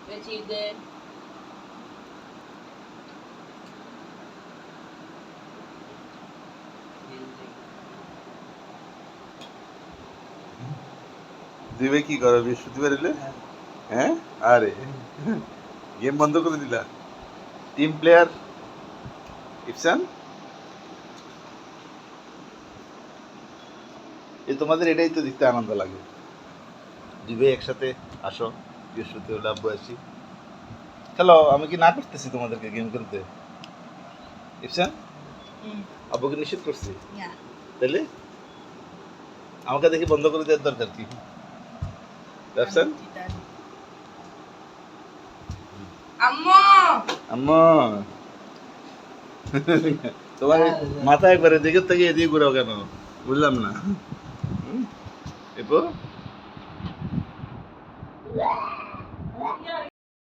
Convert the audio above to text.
Decide. দিবে কি করো বৃহস্পতিবার এলে? হ্যাঁ, আরে গেম বন্ধ করে দিলা। টিম প্লেয়ার ইফসান, তোমাদের এটাই তো দেখতে আনন্দ লাগে। দিবে একসাথে আসো, বৃহস্পতিবার হলে আব্বু আসি। চলো, আমি কি না করতেছি তোমাদেরকে গেম খেলতে? ইফসান, আব্বুকে নিষেধ করছি? Ya. তাহলে আমাকে দেখি বন্ধ করে দেওয়ার দরকার কি? ইফসান, Ammo. আম্মা তোমার মাথা একবারে দিকে থেকে এদিকে ঘুরাও কেন? বুঝলাম না। এরপর